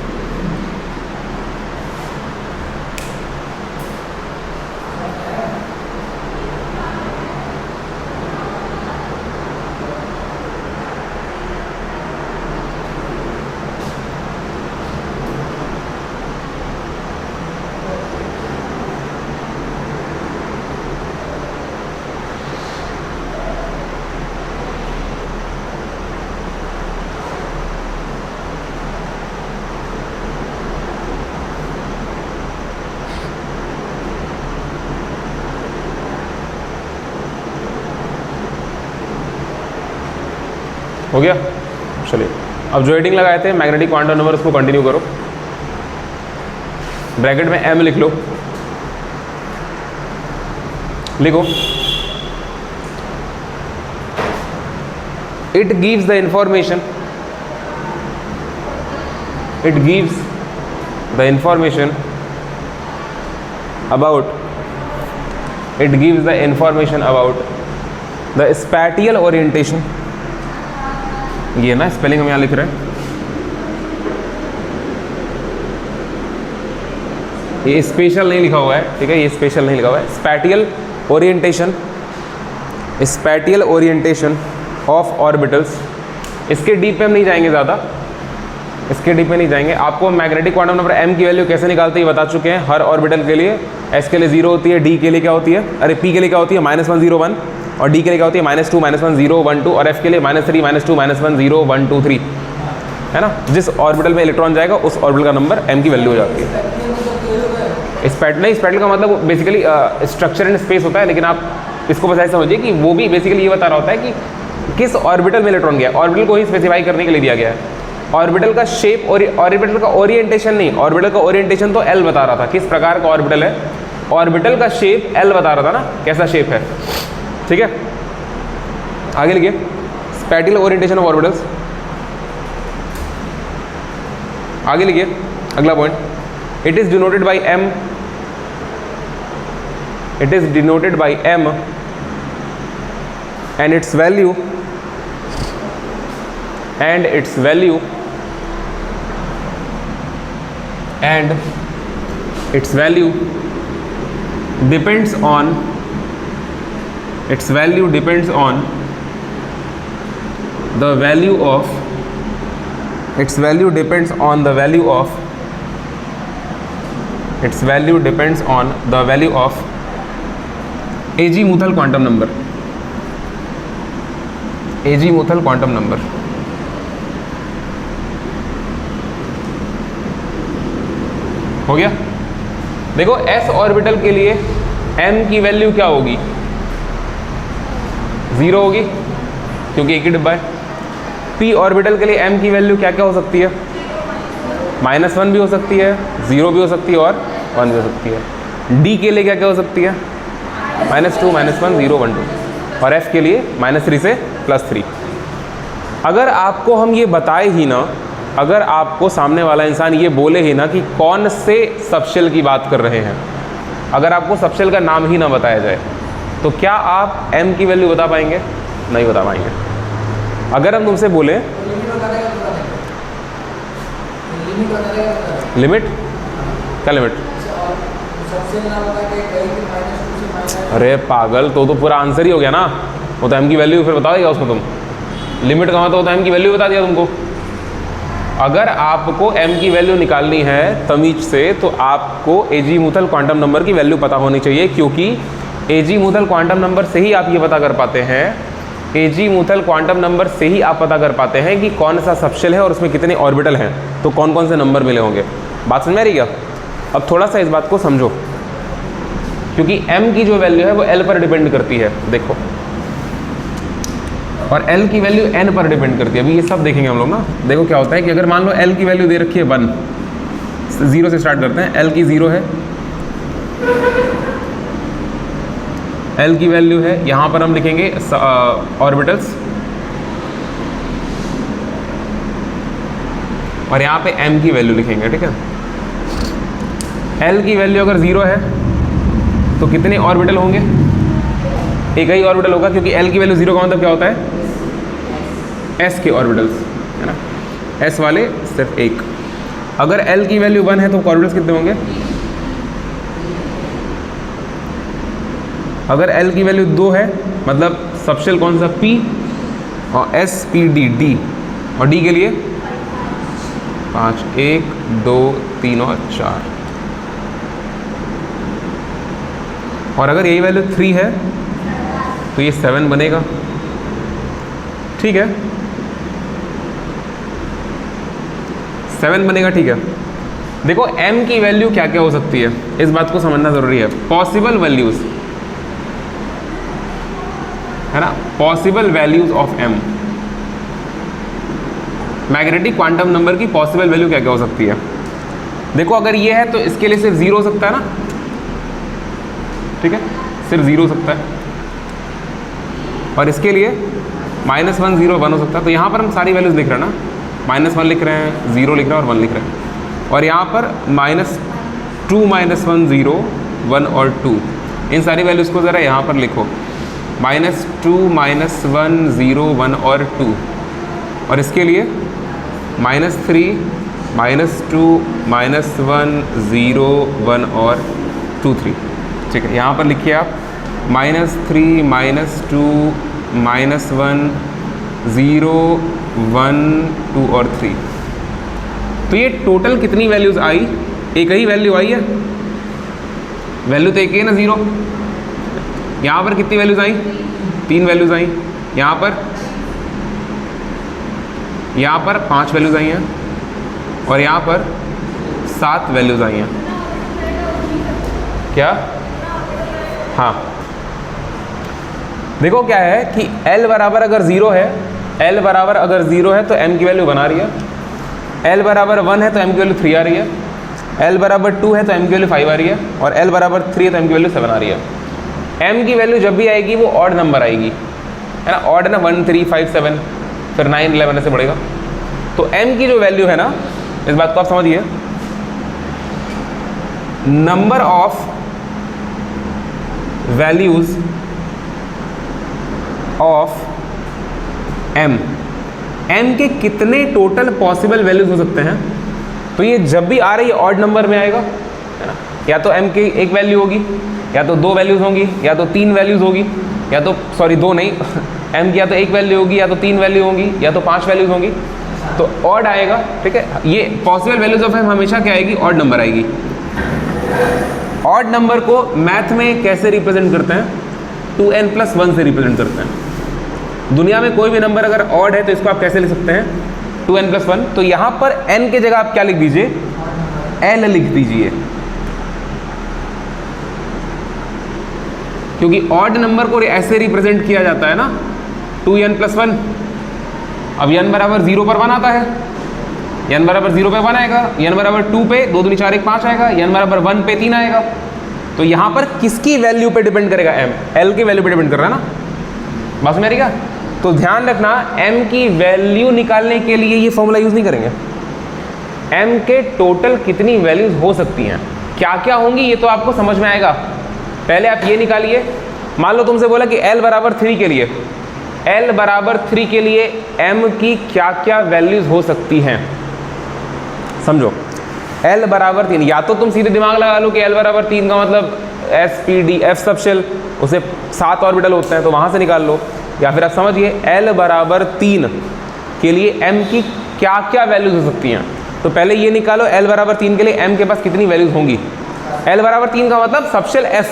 हो गया। चलिए अब जो हेडिंग लगाए थे मैग्नेटिक क्वांटम नंबर, उसको कंटिन्यू करो। ब्रैकेट में एम लिख लो, लिखो it gives the information, it gives the information about, it gives the information about the spatial orientation. ये ना स्पेलिंग हम यहाँ लिख रहे हैं, ये स्पेशल नहीं लिखा हुआ है, ठीक है, ये स्पेशल नहीं लिखा हुआ है। Spatial orientation, spatial orientation of orbitals. इसके डीप पे हम नहीं जाएंगे ज़्यादा, इसके डीप में नहीं जाएंगे। आपको मैग्नेटिक क्वांटम नंबर एम की वैल्यू कैसे निकालते हैं ये बता चुके हैं। हर ऑर्बिटल के लिए एस के लिए 0 होती है, डी के लिए क्या होती है, अरे पी के लिए क्या होती है -1 0 1, और डी के लिए क्या होती है -2 -1 0 1 2, और एफ के लिए -3 -2 -1 0 1 2 3, है ना। जिस ऑर्बिटल में इलेक्ट्रॉन जाएगा उस ऑर्बिटल का नंबर एम की वैल्यू हो जाती है। स्पैटल का मतलब बेसिकली स्ट्रक्चर इन स्पेस होता है, लेकिन आप इसको बस ऐसा समझिए कि वो भी बेसिकली ये बता रहा होता है कि किस ऑर्बिटल में इलेक्ट्रॉन गया। ऑर्बिटल को ही स्पेसिफाई करने के लिए दिया गया है। ऑर्बिटल का शेप और ऑर्बिटल का ओरिएंटेशन नहीं, ऑर्बिटल का ओरिएंटेशन तो एल बता रहा था, किस प्रकार का ऑर्बिटल है। ऑर्बिटल का शेप एल बता रहा था ना, कैसा शेप है, ठीक है। आगे लिखिए स्पैटियल ओरिएंटेशन ऑफ ऑर्बिटल्स। आगे लिखिए अगला point, it is denoted by M, it is denoted by m and its value depends on the value of azimuthal quantum number, azimuthal quantum number। हो गया। देखो s ऑर्बिटल के लिए m की value क्या होगी, 0 होगी क्योंकि एक ही डिब्बा है। p ऑर्बिटल के लिए m की वैल्यू क्या क्या हो सकती है, -1 भी हो सकती है, 0 भी हो सकती है और 1 भी हो सकती है। d के लिए क्या क्या हो सकती है, -2 -1 0 1 2, और f के लिए -3 से +3। अगर आपको हम ये बताए ही ना, अगर आपको सामने वाला इंसान ये बोले ही ना कि कौन से सबशेल की बात कर रहे हैं, अगर आपको सबशेल का नाम ही ना बताया जाए, तो क्या आप m की वैल्यू बता पाएंगे, नहीं बता पाएंगे। अगर हम तुमसे बोले लिमिट, क्या लिमिट, अरे पागल, तो पूरा आंसर ही हो गया ना। वो तो m की वैल्यू फिर बता देगा उसको, तुम लिमिट कहाँ तो m की वैल्यू बता दिया तुमको। अगर आपको m की वैल्यू निकालनी है तमीज से, तो आपको एजीमुथल क्वांटम नंबर की वैल्यू पता होनी चाहिए, क्योंकि एजीमुथल क्वांटम नंबर से ही आप ये पता कर पाते हैं एजीमुथल क्वांटम नंबर से ही आप पता कर पाते हैं कि कौन सा सबशेल है और उसमें कितने ऑर्बिटल हैं, तो कौन कौन से नंबर मिले होंगे। बात समझ में आ रही क्या? अब थोड़ा सा इस बात को समझो, क्योंकि m की जो वैल्यू है वो l पर डिपेंड करती है, देखो, और l की वैल्यू n पर डिपेंड करती है। अभी ये सब देखेंगे हम लोग ना। देखो क्या होता है कि अगर मान लो l की वैल्यू दे रखी है 1, 0 से स्टार्ट करते हैं, l की 0 है, l की वैल्यू है, यहाँ पर हम लिखेंगे ऑर्बिटल्स, और यहाँ पे m की वैल्यू लिखेंगे, ठीक है। l की वैल्यू अगर 0 है तो कितने ऑर्बिटल होंगे? एक ही ऑर्बिटल होगा, क्योंकि l की वैल्यू 0 का मतलब क्या होता है? s के ऑर्बिटल्स, है ना, s वाले सिर्फ एक। अगर l की वैल्यू 1 है तो ऑर्बिटल्स कितने होंगे? अगर l की वैल्यू 2 है मतलब सबशेल कौन सा? p, और s p d, d, और d के लिए 5, 1 2 3 और 4। और अगर यही वैल्यू 3 है तो ये 7 बनेगा, ठीक है, 7 बनेगा, ठीक है। देखो m की वैल्यू क्या क्या हो सकती है, इस बात को समझना ज़रूरी है। पॉसिबल वैल्यूज़, है ना, possible values of m, magnetic quantum number की पॉसिबल वैल्यू क्या क्या हो सकती है। देखो अगर ये है तो इसके लिए सिर्फ 0 हो सकता है ना, ठीक है, सिर्फ 0 हो सकता है, और इसके लिए -1 0 1 हो सकता है। तो यहाँ पर हम सारी वैल्यूज़ लिख रहे हैं ना, -1 लिख रहे हैं, 0 लिख रहे हैं और 1 लिख रहे हैं, और यहाँ पर -2 -1 0 1 और 2, इन सारी वैल्यूज़ को ज़रा यहाँ पर लिखो, -2 -1 0 1 और 2, और इसके लिए -3 -2 -1 0 1 और 2 3, ठीक है। यहाँ पर लिखिए आप -3 -2 -1 0 1 2 और 3। तो ये टोटल कितनी वैल्यूज़ आई? एक ही वैल्यू आई है, वैल्यू तो एक ही है ना, 0। यहाँ पर कितनी वैल्यूज़ आई? 3 वैल्यूज़ आई। यहाँ पर 5 वैल्यूज़ आई हैं, और यहाँ पर 7 वैल्यूज़ आई हैं। क्या? हाँ, देखो क्या है कि l बराबर अगर 0 है, l बराबर अगर 0 है तो m की वैल्यू 1 आ रही है, l बराबर 1 है तो m की वैल्यू 3 आ रही है, l बराबर 2 है तो m की वैल्यू 5 आ रही है, और l बराबर 3 है तो m की वैल्यू 7 आ रही है। m की वैल्यू जब भी आएगी वो ऑड नंबर आएगी, है ना, ऑड है ना, 1 3 5 7, फिर 9 11 ऐसे बढ़ेगा। तो m की जो वैल्यू है ना, इस बात को आप समझिए, number of values of m, m के कितने टोटल पॉसिबल वैल्यूज हो सकते हैं। तो ये जब भी आ रही है ऑड नंबर में आएगा, है ना, या तो m की एक वैल्यू होगी, या तो 2 वैल्यूज होंगी, या तो 3 वैल्यूज होगी, या तो सॉरी 2 नहीं m की या तो एक वैल्यू होगी, या तो 3 वैल्यू होंगी, या तो 5 वैल्यूज होंगी, तो ऑड आएगा, ठीक है। ये पॉसिबल वैल्यूज ऑफ m हमेशा क्या आएगी? ऑड नंबर आएगी। ऑड नंबर को मैथ में कैसे रिप्रेजेंट करते हैं? 2n+1 से रिप्रेजेंट करते हैं। दुनिया में कोई भी नंबर अगर ऑड है तो इसको आप कैसे लिख सकते हैं? 2n+1। तो यहाँ पर n की जगह आप क्या लिख दीजिए? l लिख दीजिए, क्योंकि ऑड नंबर को ऐसे रिप्रेजेंट किया जाता है ना, 2n+1। अब n बराबर 0 पर 1 आता है, n बराबर 0 पे 1 आएगा, n बराबर 2 पे 2 दूनी 4 1 5 आएगा, n बराबर 1 पे 3 आएगा। तो यहाँ पर किसकी वैल्यू पे डिपेंड करेगा? m, l की वैल्यू पे डिपेंड कर रहा है ना, बस मेरी क्या। तो ध्यान रखना, m की वैल्यू निकालने के लिए ये फॉर्मूला यूज़ नहीं करेंगे। m के टोटल कितनी वैल्यूज हो सकती हैं, क्या क्या होंगी, ये तो आपको समझ में आएगा। पहले आप ये निकालिए, मान लो तुमसे बोला कि l बराबर 3 के लिए, l बराबर 3 के लिए m की क्या क्या वैल्यूज हो सकती हैं, समझो। l बराबर 3, या तो तुम सीधे दिमाग लगा लो कि l बराबर 3 का मतलब s p d f subshell, उसे 7 ऑर्बिटल होते हैं तो वहाँ से निकाल लो, या फिर आप समझिए l बराबर 3 के लिए m की क्या क्या वैल्यूज हो सकती हैं। तो पहले ये निकालो, l बराबर 3 के लिए m के पास कितनी वैल्यूज होंगी। l बराबर 3 का मतलब सबशेल f,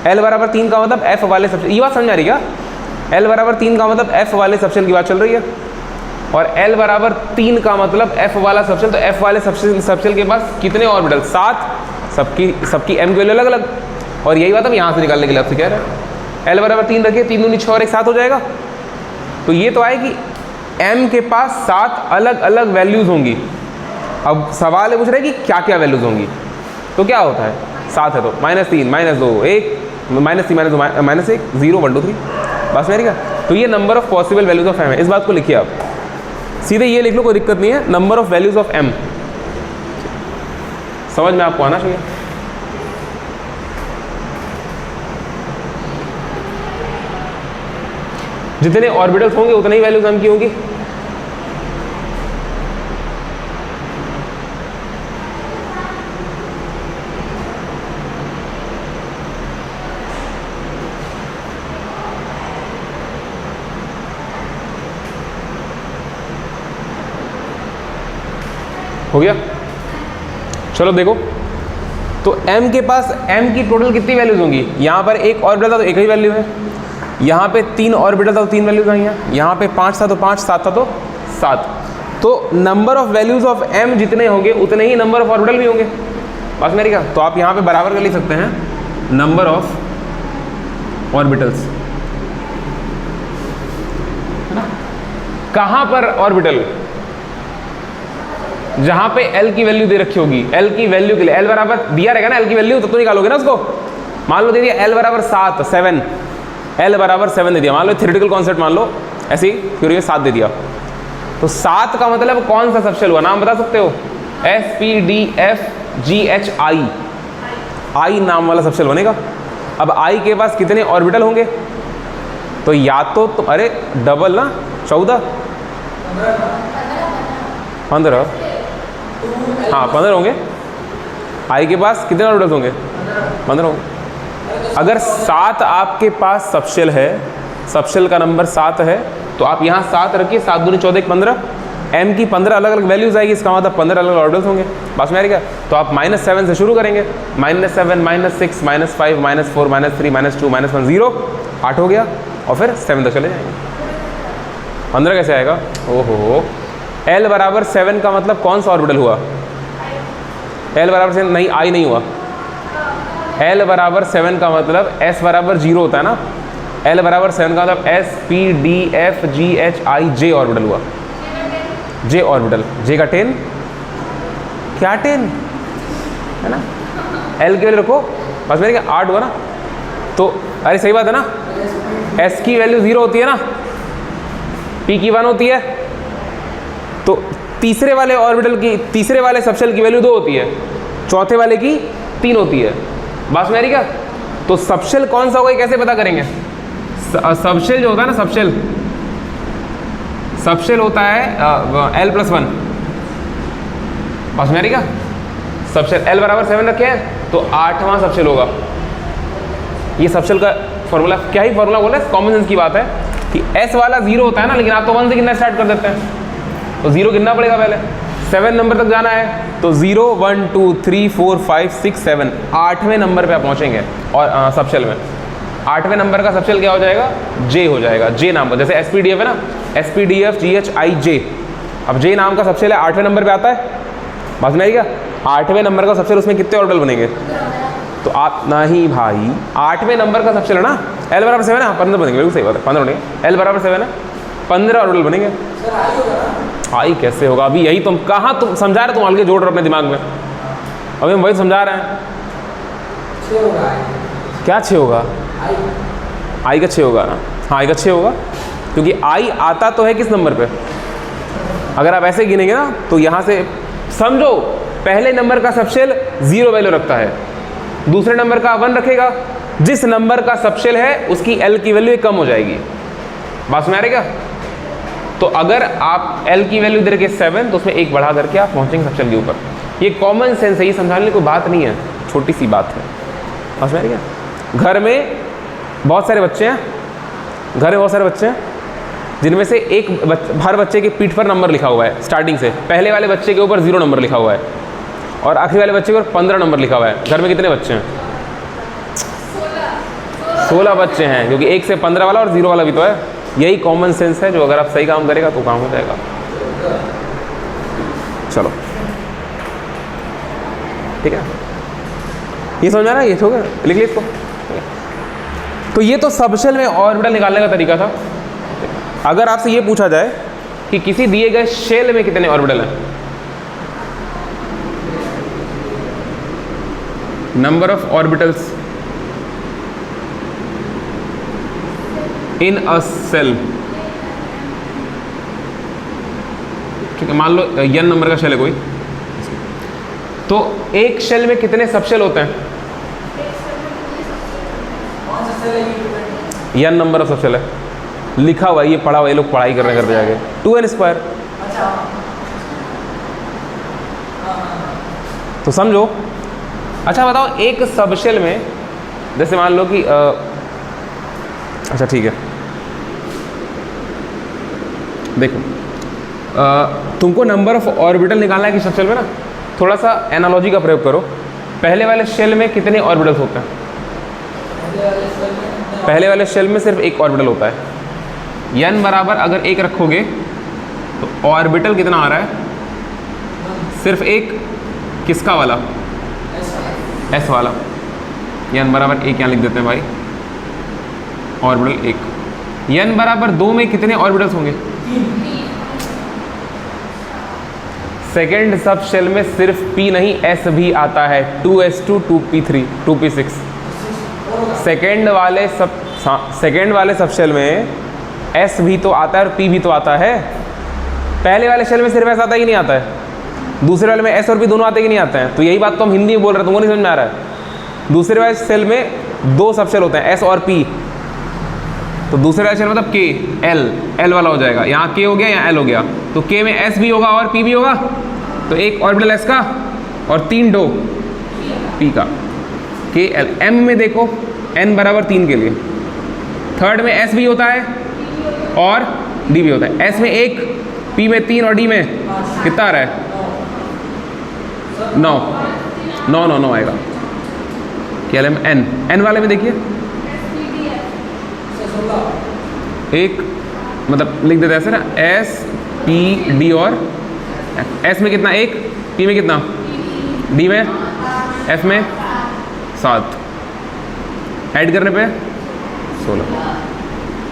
l बराबर 3 का मतलब f वाले सबशेल। ये बात समझ आ रही क्या? L बराबर 3 का मतलब F वाले सबशेल की बात चल रही है, और L बराबर 3 का मतलब F वाला सबशेल, तो F वाले सबशेल के पास कितने ऑर्बिटल? 7, सबकी M की वैल्यू अलग अलग, और यही बात हम यहाँ से निकालने के लिए आपसे कह रहे हैं। L बराबर 3 रखिए, 3 दूनी 6 और 1 7 हो जाएगा। तो ये तो आए कि M के पास 7 अलग अलग वैल्यूज़ होंगी। अब सवाल है पूछ रहे हैं कि क्या क्या वैल्यूज़ होंगी, तो क्या होता है? 7 है तो -3 -2 1 -3 -2 -1 0 1 2 3, बस मेरी क्या? तो ये number of possible values of M है। इस बात को लिखिए आप, सीधे ये लिख लो, कोई दिक्कत नहीं है। Number of values of M समझ में आपको आना चाहिए। जितने ऑर्बिटल्स होंगे उतने ही वैल्यूज M की होंगी। हो गया? चलो देखो, तो M के पास M की टोटल कितनी वैल्यूज होंगी? यहाँ पर एक ऑर्बिटल था तो एक ही वैल्यू है, यहाँ पे 3 ऑर्बिटल था तो 3 वैल्यूज आई हैं, यहाँ पे 5 था तो 5, 7 था तो 7। तो number of values of M जितने होंगे उतने ही नंबर ऑफ ऑर्बिटल भी होंगे। बस मेरी क्या? तो आप यहाँ पे बराबर कर लिख सकते हैं नंबर ऑफ ऑर्बिटल्स, है ना? कहाँ पर ऑर्बिटल? जहां पे L की वैल्यू दे रखी होगी, L की वैल्यू के लिए L बराबर दिया रहेगा ना, L की वैल्यू तो निकालोगे ना उसको। मान लो दे दिया L बराबर 7 L बराबर 7 दे दिया, मान लो थ्योरेटिकल कॉन्सेप्ट मान लो, ऐसे ही थ्योरी में 7 दे दिया, तो 7 का मतलब कौन सा सबशेल हुआ? नाम बता सकते हो? SPDFGHI, I नाम वाला सबशेल बनेगा। अब I के पास कितने ऑर्बिटल होंगे? तो या तो अरे डबल ना, 14 15, हाँ 15 होंगे। I के पास कितने ऑर्बिटल्स होंगे? 15 होंगे। अगर 7 आपके पास सबशेल है, सबशेल का नंबर 7 है, तो आप यहाँ 7 रखिए, 7 दूनी 14 15, M की 15 अलग अलग वैल्यूज आएगी, इसका मतलब 15 अलग अलग ऑर्बिटल्स होंगे। बस में क्या? तो आप -7 से शुरू करेंगे, -7 -6 -5 -4 -3 -2 -1 0, 8 हो गया, और फिर 7 तक चले जाएंगे। 15 कैसे आएगा? ओहो, L बराबर 7 का मतलब कौन सा ऑर्बिटल हुआ? L बराबर 7 नहीं, I नहीं हुआ। L बराबर 7 का मतलब S बराबर 0 होता है ना, L बराबर 7 का मतलब SPDFGHI ऑर्बिटल हुआ। J ऑर्बिटल, J का 10, क्या 10 है ना? L की वैल्यू रखो, बस मेरे क्या 8 हुआ ना? तो अरे सही बात है ना, S की वैल्यू 0 होती है ना, P की 1 होती है, तो तीसरे वाले ऑर्बिटल की, तीसरे वाले सबशेल की वैल्यू 2 होती है, चौथे वाले की 3 होती है। बस मेरी क्या? तो सबशेल कौन सा होगा ये कैसे पता करेंगे? सबशेल जो होता है ना, सबशेल होता है L+1। बस मेरी क्या? सबशेल L बराबर 7 रखे हैं तो 8वां सबशेल होगा। ये सबशेल का फॉर्मूला, क्या ही फॉर्मूला बोला है, कॉमन सेंस की बात है कि S वाला 0 होता है ना, लेकिन आप तो 1 से गिनना स्टार्ट कर देते हैं, तो 0 गिनना पड़ेगा पहले, 7 नंबर तक जाना है, तो 0 1 2 3 4 5 6 7, 8वें नंबर पे आप पहुंचेंगे। और सबशेल में 8वें नंबर का सबशेल क्या हो जाएगा? J हो जाएगा। J नाम का, जैसे SPDF है ना, SPDFGHI, अब J नाम का सबशेल है, 8वें नंबर पे आता है। बात नहीं क्या? 8वें नंबर का सबशेल, उसमें कितने ऑर्बिटल बनेंगे? तो आप नहीं भाई, 8वें नंबर का सबशेल है ना, L बराबर 7 है, 15 बनेंगे, बिल्कुल सही बात है, 15 बनेंगे। L बराबर 7 है, 15 ऑर्बिटल बनेंगे। आई कैसे होगा? अभी यही तुम कहाँ तुम समझा रहे, तुम हल्के जोड़ रहे अपने दिमाग में, अभी हम वही समझा रहे हैं। क्या 6 होगा? आई का 6 होगा ना? हाँ, आई का 6 होगा, क्योंकि आई आता तो है किस नंबर पे? अगर आप ऐसे गिनेंगे ना, तो यहाँ से समझो पहले नंबर का सबशेल 0 वैल्यू रखता है, दूसरे नंबर का 1 रखेगा, जिस नंबर का सबशेल है उसकी L की वैल्यू कम हो जाएगी। बात में आ रही क्या? तो अगर आप L की वैल्यू दे रखे 7, तो उसमें 1 बढ़ा करके आप पहुंचेंगे सबशेल के ऊपर। ये कॉमन सेंस है, ये समझाने की कोई बात नहीं है, छोटी सी बात है। समझ में आ रही क्या? घर में बहुत सारे बच्चे हैं, जिनमें से हर बच्चे के पीठ पर नंबर लिखा हुआ है स्टार्टिंग से। पहले वाले बच्चे के ऊपर 0 नंबर लिखा हुआ है और आखिरी वाले बच्चे के ऊपर 15 नंबर लिखा हुआ है। घर में कितने बच्चे हैं? 16 बच्चे हैं, क्योंकि 1 से 15 वाला और 0 वाला भी तो है। यही कॉमन सेंस है, जो अगर आप सही काम करेगा तो काम हो जाएगा। चलो ठीक है, ये समझ आ रहा है, ये हो गया, लिख लीजिए इसको। तो ये तो सबशेल में ऑर्बिटल निकालने का तरीका था। अगर आपसे ये पूछा जाए कि किसी दिए गए शेल में कितने ऑर्बिटल हैं, number of orbitals in a cell, ठीक है, मान लो n नंबर का शेल है कोई, तो एक शेल में कितने सबशेल होते हैं? n नंबर ऑफ सबशेल है, लिखा हुआ है, ये पढ़ा हुआ, ये लोग पढ़ाई करने करते जाके 2n²। तो समझो। अच्छा बताओ, एक सबशेल में जैसे मान लो कि अच्छा ठीक है, देखो तुमको नंबर ऑफ ऑर्बिटल निकालना है कि सबशेल में ना, थोड़ा सा एनालॉजी का प्रयोग करो। पहले वाले शेल में कितने ऑर्बिटल्स होते हैं? पहले वाले शेल में सिर्फ एक ऑर्बिटल होता है। n बराबर अगर 1 रखोगे तो ऑर्बिटल कितना आ रहा है? सिर्फ एक, किसका वाला? s वाला। n बराबर 1 यहाँ लिख देते हैं भाई, ऑर्बिटल 1। n बराबर 2 में कितने ऑर्बिटल्स होंगे? सेकेंड सब शेल में सिर्फ p नहीं s भी आता है, 2s2 2p3 2p6। सेकेंड वाले सब शेल में s भी तो आता है और p भी तो आता है। पहले वाले शेल में सिर्फ s आता ही नहीं आता है, दूसरे वाले में s और p दोनों आते ही नहीं आते हैं। तो यही बात तो हम हिंदी में बोल रहे हैं, तुमको नहीं समझ में आ रहा है। दूसरे वाले शेल में 2 सब शेल होते हैं, s और p। तो दूसरे वाले शेल मतलब k, l वाला हो जाएगा, यहाँ k हो गया, यहाँ l हो गया, तो k में s भी होगा और p भी होगा। तो एक ऑर्बिटल s का और 3 डो p का, k l। m में देखो n बराबर 3 के लिए, थर्ड में s भी होता है और d भी होता है। s में 1, p में 3 और d में कितना आ रहा है? 9 आएगा। क्या m n वाले में देखिए, एक मतलब लिख देते हैं ऐसे ना, s p d और s में कितना? 1, p में कितना? d में, f में 7, ऐड करने पे 16।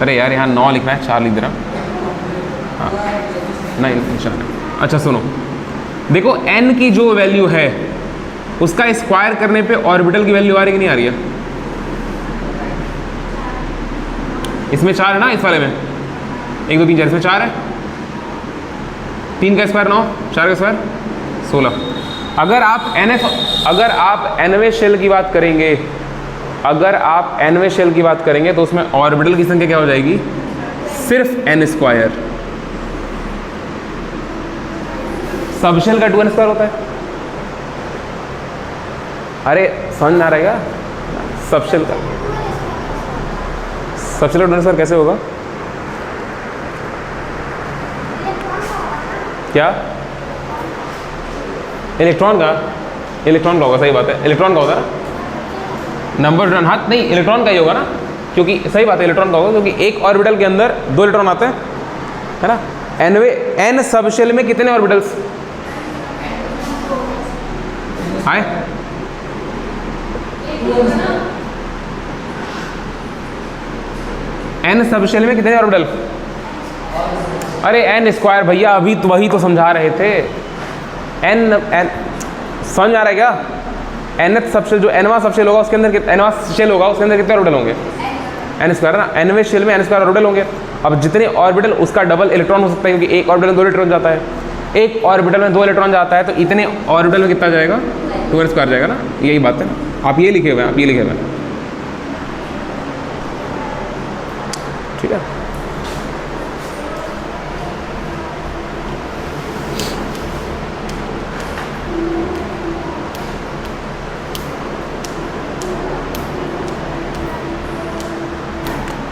अरे यार यहाँ 9 लिखना है, 4 लिख दे रहा। हाँ नहीं, 4। अच्छा सुनो, देखो n की जो वैल्यू है उसका स्क्वायर करने पे ऑर्बिटल की वैल्यू आ रही कि नहीं आ रही है? इसमें 4 है ना, इस वाले में 1 2 3 4, इसमें 4 है। 3 का स्क्वायर 9, 4 का स्क्वायर 16। अगर आप nवें शेल की बात करेंगे, तो उसमें ऑर्बिटल की संख्या क्या हो जाएगी? सिर्फ n²। सबशेल का 2n² होता है। अरे समझ ना रहेगा, सबशेल का 2n² कैसे होगा? क्या? इलेक्ट्रॉन का होगा, सही बात है, इलेक्ट्रॉन का होगा ना, नंबर वन हाथ नहीं, इलेक्ट्रॉन का ही होगा ना, क्योंकि सही बात है, इलेक्ट्रॉन का होगा, क्योंकि एक ऑर्बिटल के अंदर 2 इलेक्ट्रॉन आते हैं, है ना। n सबशेल में कितने ऑर्बिटल्स आए? n सबशेल में कितने ऑर्बिटल? अरे n² भैया, अभी तो वही तो समझा रहे थे। n समझ आ रहा है क्या? nth सबशेल, जो nवां सबशेल होगा उसके अंदर nवां शेल होगा, उसके अंदर कितने ऑर्बिटल होंगे? n² ना, nवें शेल में n² ऑर्बिटल होंगे। अब जितने ऑर्बिटल, उसका डबल इलेक्ट्रॉन हो सकता है, क्योंकि एक ऑर्बिटल में 2 इलेक्ट्रॉन जाता है, एक ऑर्बिटल में 2 इलेक्ट्रॉन जाता है, तो इतने ऑर्बिटल में कितना जाएगा? 2n² जाएगा ना, यही बात है ना। आप ये लिखे हुए हैं, ठीक है।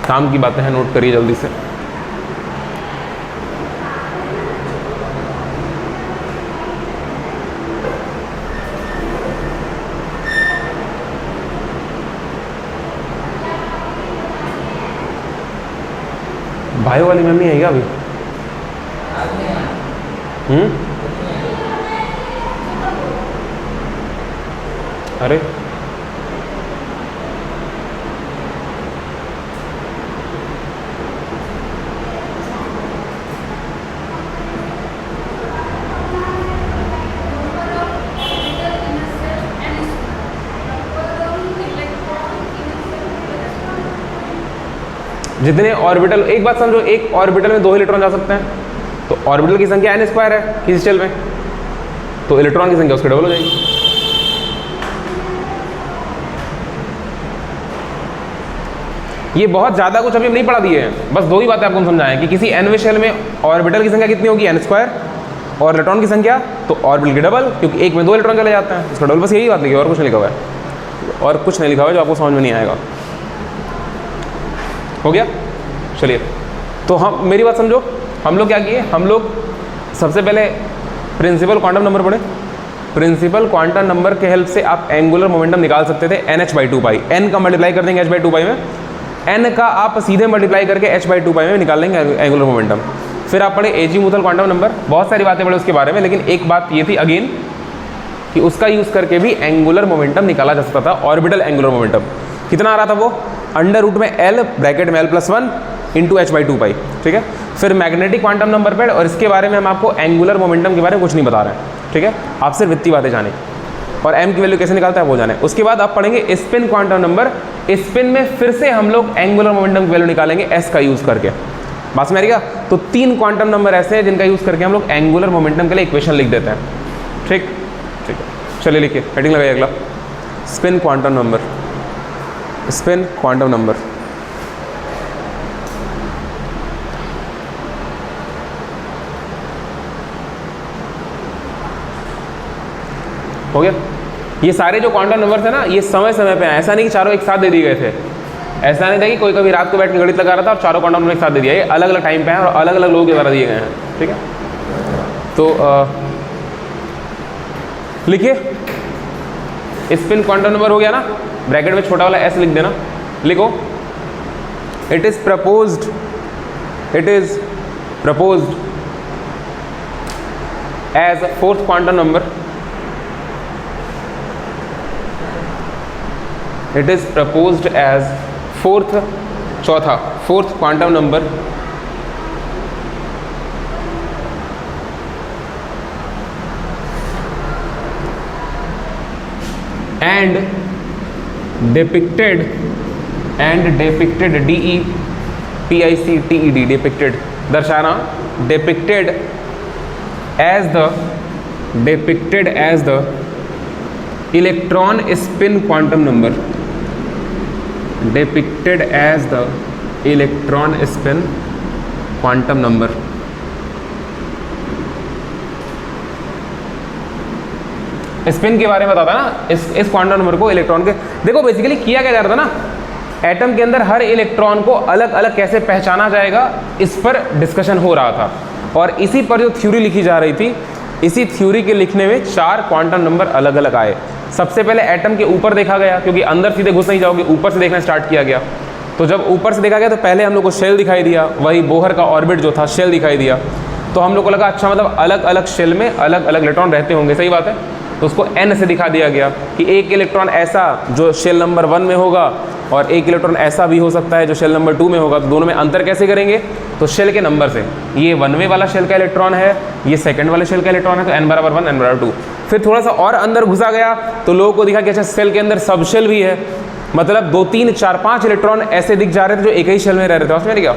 काम की बातें हैं, नोट करिए जल्दी से। बायो वाली मैम नहीं आई क्या अभी? अरे जितने ऑर्बिटल, एक बात समझो, एक ऑर्बिटल में 2 इलेक्ट्रॉन जा सकते हैं, तो ऑर्बिटल की संख्या n स्क्वायर है किसी शेल में, तो इलेक्ट्रॉन की संख्या उसकी डबल हो जाएगी। ये बहुत ज़्यादा कुछ अभी हम नहीं पढ़ा दिए हैं, बस 2 ही बातें आपको समझाएं कि किसी nवें शेल में ऑर्बिटल की संख्या कितनी होगी, n स्क्वायर, और इलेक्ट्रॉन की संख्या तो ऑर्बिटल की डबल, क्योंकि एक में 2 इलेक्ट्रॉन चले जाते हैं, इसका डबल। बस यही बात लिखी है, और कुछ नहीं लिखा हुआ है, और कुछ नहीं लिखा हुआ है जो आपको समझ में नहीं आएगा। हो गया? चलिए, तो हम, मेरी बात समझो, हम लोग क्या किए, हम लोग सबसे पहले प्रिंसिपल क्वांटम नंबर पढ़े। प्रिंसिपल क्वांटम नंबर के हेल्प से आप एंगुलर मोमेंटम निकाल सकते थे NH/2 पाई। n का मल्टीप्लाई कर देंगे h/2 पाई में, n का आप सीधे मल्टीप्लाई करके h/2 पाई में निकाल लेंगे एंगुलर मोमेंटम। फिर आप पढ़े एजीमुथल क्वांटम नंबर, बहुत सारी बातें पढ़े उसके बारे में, लेकिन एक बात ये थी अगेन कि उसका यूज़ करके भी एंगुलर मोमेंटम निकाला जा सकता था, ऑर्बिटल एंगुलर मोमेंटम। कितना आ रहा था वो? अंडर रूट में L ब्रैकेट में L+1 इंटू h/2 पाई। ठीक है, फिर मैग्नेटिक क्वांटम नंबर पे, और इसके बारे में हम आपको एंगुलर मोमेंटम के बारे में कुछ नहीं बता रहे हैं। ठीक है, आप सिर्फ इतनी बातें जाने, और m की वैल्यू कैसे निकालता है वो जाने। उसके बाद आप पढ़ेंगे स्पिन क्वांटम नंबर। स्पिन में फिर से हम लोग एंगुलर मोमेंटम की वैल्यू निकालेंगे s का यूज़ करके। बात में आ रही क्या? तो 3 क्वांटम नंबर ऐसे हैं जिनका यूज़ करके हम लोग एंगुलर मोमेंटम के लिए इक्वेशन लिख देते हैं। ठीक ठीक है, चलिए लिखिए, हेडिंग लगाइए अगला, spin quantum number. Spin quantum number हो गया। ये सारे जो क्वांटम नंबर थे ना, ये समय समय पे आए, ऐसा नहीं कि चारों एक साथ दे दिए गए थे। ऐसा नहीं था कि कोई कभी रात को बैठ के गणित लगा रहा था और चारों क्वांटम नंबर एक साथ दे दिया। ये अलग अलग टाइम पे हैं और अलग अलग लोगों के द्वारा दिए गए हैं। ठीक है, तो लिखिए, स्पिन क्वांटम नंबर हो गया ना, ब्रैकेट में छोटा वाला s लिख देना। लिखो, it is proposed as fourth quantum number. It is proposed as fourth quantum number and depicted depicted दर्शाना, depicted as the electron spin quantum number, depicted as the electron spin quantum number। Spin के बारे में बताता ना, इस quantum number को electron के, देखो बेसिकली किया क्या जा रहा था ना, एटम के अंदर हर इलेक्ट्रॉन को अलग अलग कैसे पहचाना जाएगा इस पर डिस्कशन हो रहा था, और इसी पर जो थ्योरी लिखी जा रही थी, इसी थ्योरी के लिखने में 4 क्वांटम नंबर अलग अलग आए। सबसे पहले एटम के ऊपर देखा गया, क्योंकि अंदर सीधे घुस नहीं जाओगे, ऊपर से देखना स्टार्ट किया गया। तो जब ऊपर से देखा गया तो पहले हम लोग को शेल दिखाई दिया, वही बोहर का ऑर्बिट जो था शेल दिखाई दिया। तो हम लोग को लगा अच्छा मतलब अलग अलग शेल में अलग अलग इलेक्ट्रॉन रहते होंगे, सही बात है। तो उसको n से दिखा दिया गया कि एक इलेक्ट्रॉन ऐसा जो शेल नंबर 1 में होगा और एक इलेक्ट्रॉन ऐसा भी हो सकता है जो शेल नंबर 2 में होगा। तो दोनों में अंतर कैसे करेंगे? तो शेल के नंबर से। ये 1वें वाला शेल का इलेक्ट्रॉन है, ये सेकंड वाले शेल का इलेक्ट्रॉन है, तो n = 1 n = 2। फिर थोड़ा सा और अंदर घुसा गया तो लोगों को दिखा कि अच्छा शेल के अंदर सब शेल भी है, मतलब 2 3 4 5 इलेक्ट्रॉन ऐसे दिख जा रहे थे जो एक ही शेल में रह रहे थे। समझ में क्या?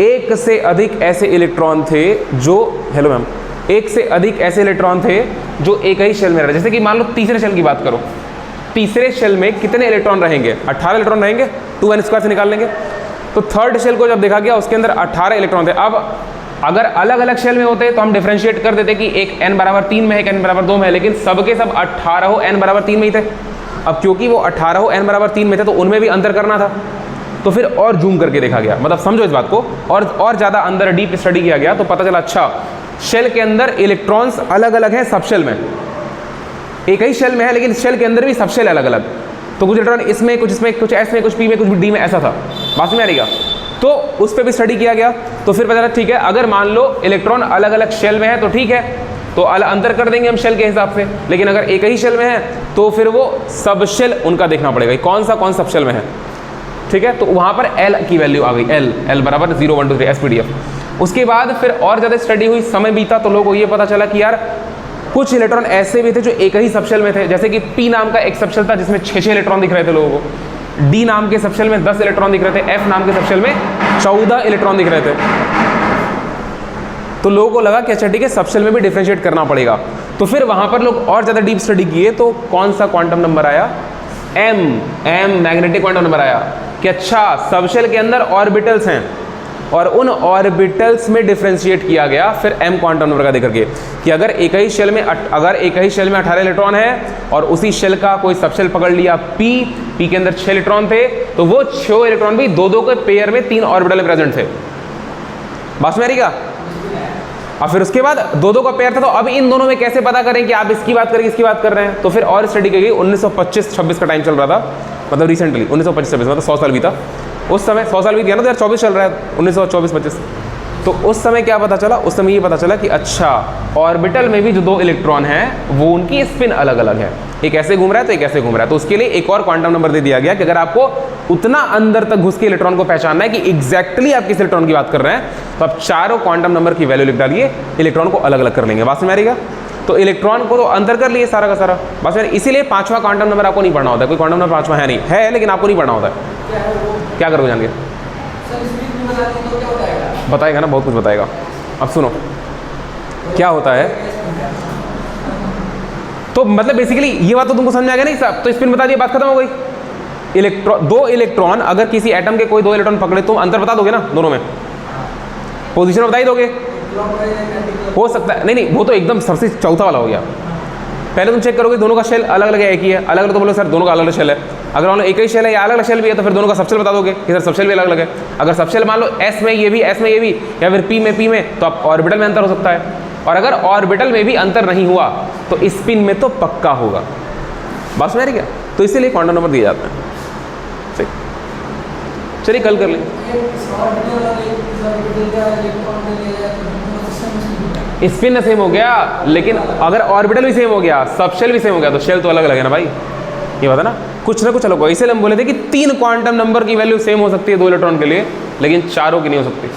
एक से अधिक ऐसे इलेक्ट्रॉन थे जो, हेलो मैम, एक से अधिक ऐसे इलेक्ट्रॉन थे जो एक ही शेल में रहे। जैसे कि मान लो तीसरे शेल की बात करो, तीसरे शेल में कितने इलेक्ट्रॉन रहेंगे? 18 इलेक्ट्रॉन रहेंगे, 2n² से निकाल लेंगे। तो थर्ड शेल को जब देखा गया उसके अंदर 18 इलेक्ट्रॉन थे। अब अगर अलग अलग शेल में होते तो हम डिफरेंशिएट कर देते कि एक n = 3 में है, एक n = 2 में है, लेकिन सबके सब 18 n = 3 में ही थे। अब क्योंकि वो 18 n = 3 में थे तो उनमें भी अंतर करना था, तो फिर और जूम करके देखा गया, मतलब समझो इस बात को, और ज़्यादा अंदर डीप स्टडी किया गया तो पता चला अच्छा शेल के अंदर इलेक्ट्रॉन्स अलग अलग हैं सब शेल में। एक ही शेल में है लेकिन शेल के अंदर भी सब शेल अलग अलग। तो कुछ इलेक्ट्रॉन इसमें, कुछ इसमें, कुछ एस में, कुछ पी में, कुछ डी में, ऐसा था। बात में आ रही है? तो उस पर भी स्टडी किया गया। तो फिर पता चला ठीक है, अगर मान लो इलेक्ट्रॉन अलग अलग शेल में है तो ठीक है, तो अंतर कर देंगे हम शेल के हिसाब से। लेकिन अगर एक ही शेल में है तो फिर वो सब शेल उनका देखना पड़ेगा, कौन सब शेल में है। ठीक है, तो वहाँ पर एल की वैल्यू आ गई, एल बराबर 0 1 2 3 SPDF। उसके बाद फिर और ज़्यादा स्टडी हुई, समय बीता, तो लोगों को ये पता चला कि यार कुछ इलेक्ट्रॉन ऐसे भी थे जो एक ही सबशेल में थे। जैसे कि पी नाम का एक सबशेल था जिसमें 6 इलेक्ट्रॉन दिख रहे थे लोगों को, डी नाम के सबशेल में 10 इलेक्ट्रॉन दिख रहे थे, एफ नाम के सबशेल में 14 इलेक्ट्रॉन दिख रहे थे। तो लोगों को लगा कि अच्छा ठीक है, सबशेल में भी डिफरेंशिएट करना पड़ेगा। तो फिर वहाँ पर लोग और ज़्यादा डीप स्टडी किए, तो कौन सा क्वांटम नंबर आया, एम मैग्नेटिक क्वांटम नंबर आया कि अच्छा सबशेल के अंदर ऑर्बिटल्स हैं और उन ऑर्बिटल्स में डिफरेंशिएट किया गया फिर एम क्वांटम नंबर का देकर के कि अगर एक ही शेल में 18 इलेक्ट्रॉन है और उसी शेल का कोई सबशेल पकड़ लिया पी के अंदर 6 इलेक्ट्रॉन थे, तो वो 6 इलेक्ट्रॉन भी दो के पेयर में 3 ऑर्बिटल में प्रेजेंट थे। बात में आ रही क्या? और फिर उसके बाद दो का पेयर था, तो अब इन दोनों में कैसे पता करें कि आप इसकी बात करें इसकी बात कर रहे हैं। तो फिर और स्टडी की गई, 1925-26 का टाइम चल रहा था, मतलब रिसेंटली 1925-26, मतलब 100 साल बीता उस समय, 100 साल बीत गया ना, तो 2024 चल रहा है, 1924-25। तो उस समय क्या पता चला, उस समय ये पता चला कि अच्छा ऑर्बिटल में भी जो 2 इलेक्ट्रॉन हैं वो उनकी स्पिन अलग अलग है, एक ऐसे घूम रहा है तो एक ऐसे घूम रहा है। तो उसके लिए एक और क्वांटम नंबर दे दिया गया कि अगर आपको उतना अंदर तक घुस के इलेक्ट्रॉन को पहचानना है कि एग्जैक्टली आप किस इलेक्ट्रॉन की बात कर रहे हैं, तो आप चारों क्वांटम नंबर की वैल्यू लिख डालिए, इलेक्ट्रॉन को अलग अलग कर लेंगे। बात में आ रही? तो इलेक्ट्रॉन को तो अंतर कर लिए सारा का सारा, बस यार इसीलिए 5वां क्वांटम नंबर आपको नहीं पढ़ना होता है। कोई क्वांटम नंबर 5वां है नहीं है, लेकिन आपको नहीं पढ़ना होता है। क्या करोगे जान के? बताएगा ना, बहुत कुछ बताएगा। अब सुनो क्या होता है। तो मतलब बेसिकली ये बात तो तुमको समझ में आ गया नहीं साहब? तो स्पिन बता दिया, बात खत्म हो गई। दो इलेक्ट्रॉन अगर किसी एटम के कोई 2 इलेक्ट्रॉन पकड़े, तुम अंतर बता दोगे ना दोनों में, पोजीशन बता ही दोगे। हो सकता है नहीं, वो तो एकदम सबसे चौथा वाला हो गया। पहले तुम चेक करोगे दोनों का शेल अलग अलग है, एक ही है, अलग अलग तो बोलो सर दोनों का अलग अलग शेल है। अगर मान लो एक ही शेल है या अलग अलग शेल भी है, तो फिर दोनों का सबशेल बता दोगे कि सर सबशेल भी अलग अलग है। अगर सबशेल मान लो एस में ये भी, एस में ये भी, या फिर पी में, तो आप ऑर्बिटल में अंतर हो सकता है। और अगर ऑर्बिटल में भी अंतर नहीं हुआ तो स्पिन में तो पक्का होगा। बस मेरी क्या? तो इसीलिए क्वांटम नंबर दिए जाते हैं। ठीक, चलिए कल कर लें। स्पिन सेम हो गया, लेकिन अगर ऑर्बिटल भी सेम हो गया, सबशेल भी सेम हो गया, तो शेल तो अलग अलग है ना भाई, ये बता ना, कुछ ना कुछ अलग। इसलिए हम बोले थे कि 3 क्वांटम नंबर की वैल्यू सेम हो सकती है 2 इलेक्ट्रॉन के लिए, लेकिन चारों की नहीं हो सकती।